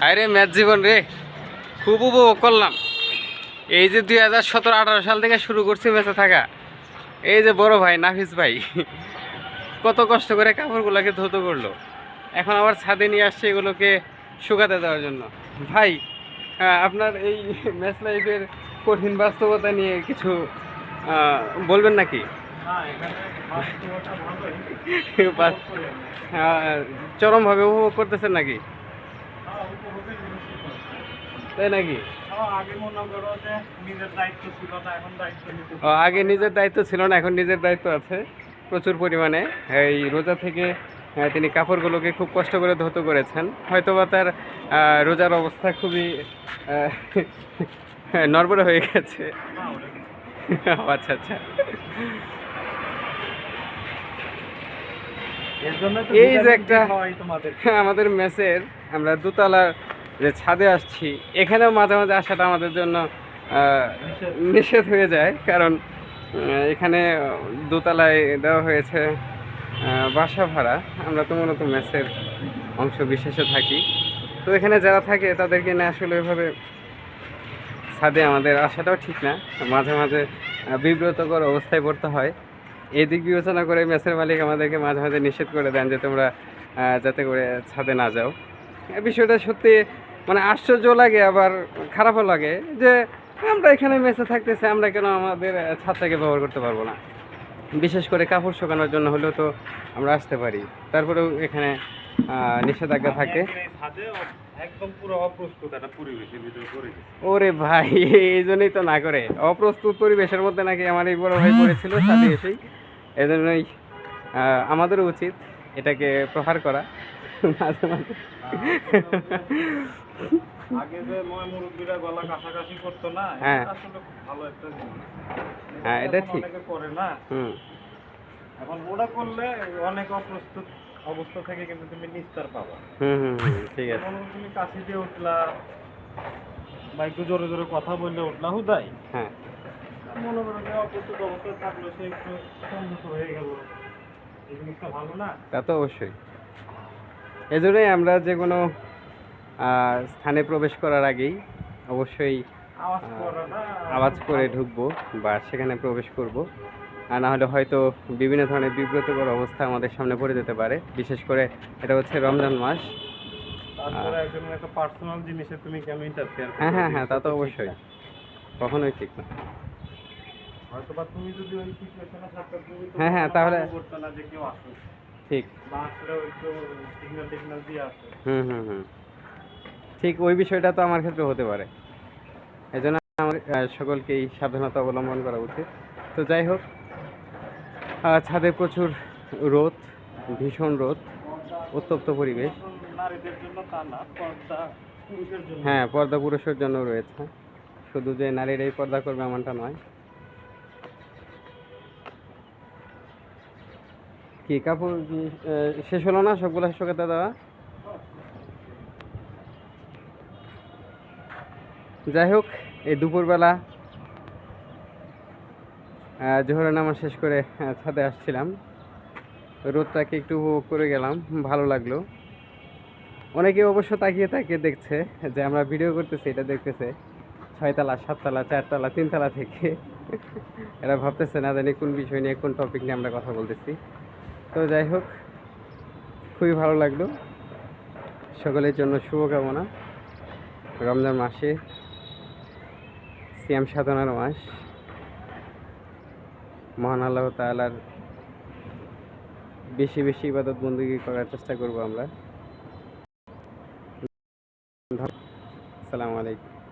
আরে ম্যাচ জীবন রে, খুব উপভোগ করলাম। এই যে 2017-18 সাল থেকে শুরু করছি ম্যাচে থাকা। এই যে বড় ভাই নাফিস ভাই কত কষ্ট করে কাপড়গুলোকে ধুতো করলো, এখন আবার ছাদে নিয়ে আসছে এগুলোকে শুকাতে দেওয়ার জন্য। ভাই আপনার এই ম্যাচ লাইফের কঠিন বাস্তবতা নিয়ে কিছু বলবেন নাকি? চরমভাবে উপভোগ করতেছেন নাকি? তাই নাকি? আগে নিজের দায়িত্ব ছিল না, এখন নিজের দায়িত্ব আছে প্রচুর পরিমাণে। এই রোজা থেকে তিনি কাপড়গুলোকে খুব কষ্ট করে ধৌত করেছেন। হয়তোবা তার রোজার অবস্থা খুবই নড়বড়ে হয়ে গেছে। আচ্ছা আচ্ছা, এই যে একটা আমাদের ম্যাচের আমরা দোতলার যে ছাদে আসছি, এখানেও মাঝে মাঝে আসাটা আমাদের জন্য নিষেধ হয়ে যায়, কারণ এখানে দোতলায় দেওয়া হয়েছে বাসা ভাড়া। আমরা তো মূলত ম্যাচের অংশ বিশেষে থাকি, তো এখানে যারা থাকে তাদেরকে না আসলে ওইভাবে ছাদে আমাদের আসাটাও ঠিক না। মাঝে মাঝে বিব্রতকর অবস্থায় পড়তে হয়। এই দিক বিবেচনা করে ম্যাচের মালিক আমাদেরকে মাঝে মাঝে নিষেধ করে দেন যে তোমরা যাতে করে ছাদে না যাও। বিষয়টা সত্যি মানে আশ্চর্য লাগে, আবার খারাপও লাগে যে আমরা এখানে ম্যাচে থাকতেছি, আমরা কেন আমাদের ছাদটাকে ব্যবহার করতে পারবো না? বিশেষ করে কাপড় শুকানোর জন্য হলেও তো আমরা আসতে পারি, তারপরেও এখানে নিষেধাজ্ঞা থাকে। ওরে ভাই, এই জন্যই তো না করে, অপ্রস্তুত পরিবেশের মধ্যে নাকি আমার এই বড় ভাই পড়েছিল ছাদে এসেই। এই জন্যই আমাদেরও উচিত এটাকে প্রহার করা মাঝে মাঝে। আগে যে মুরব্বীরা গলা কাছাকাছি করতো না, আসলে খুব ভালো একটা জিনিস। হ্যাঁ, এটা ঠিক করে না। এখন ওটা করলে অনেক অপ্রস্তুত অবস্থা থেকে কিন্তু তুমি নিস্তার পাবা। ঠিক আছে। তুমি কাছে দিয়ে উঠলা বা একটু জোরে জোরে কথা বললে উঠলা হুদাই, হ্যাঁ, মনে করো যে অপ্রস্তুত অবস্থায় থাকলো সে একটু সংযত হয়ে গেল, এই জিনিসটা ভালো না? তা তো অবশ্যই। এজন্যই আমরা যে কোনো স্থানে প্রবেশ করার আগেই অবশ্যই আওয়াজ করে ঢুকবো বা সেখানে প্রবেশ করব, আর না হলে হয়তো বিভিন্ন ধরনের বিব্রতকর অবস্থা আমাদের সামনে পড়ে যেতে পারে। বিশেষ করে এটা হচ্ছে রমজান মাস। হ্যাঁ হ্যাঁ হ্যাঁ, তা তো অবশ্যই, কখনোই ঠিক না। হ্যাঁ হ্যাঁ, তাহলে ঠিক। ঠিক, ওই বিষয়টা তো আমার ক্ষেত্রে হতে পারে। এই জন্য আমার সকলকেই সাবধানতা অবলম্বন করা উচিত। তো যাই হোক, ছাদে প্রচুর রোদ, ভীষণ রোদ, উত্তপ্ত পরিবেশ। হ্যাঁ, পর্দা পুরুষের জন্য রয়েছে, শুধু যে নারীরাই পর্দা করবে এমনটা নয়। কি কাপড় শেষ হলো না সবগুলো শুকাতে দেওয়া? যাই হোক, এই দুপুরবেলা জোহরের নামাজ শেষ করে ছাদে আসছিলাম, রোদটাকে একটু উপভোগ করে গেলাম, ভালো লাগলো। অনেকে অবশ্য তাকিয়ে তাকিয়ে দেখছে যে আমরা ভিডিও করতেছি, এটা দেখতেছে 6তলা, 7তলা, 4তলা, 3তলা থেকে। এরা ভাবতেছে না জানি কোন বিষয় নিয়ে, কোন টপিক নিয়ে আমরা কথা বলতেছি। তো যাই হোক, খুবই ভালো লাগলো। সকলের জন্য শুভকামনা। রমজান মাসে সিয়াম সাধনার মাস, মহান আল্লাহ তাআলার বেশি বেশি ইবাদত বন্দেগী করার চেষ্টা করব আমরা। আসসালামু আলাইকুম।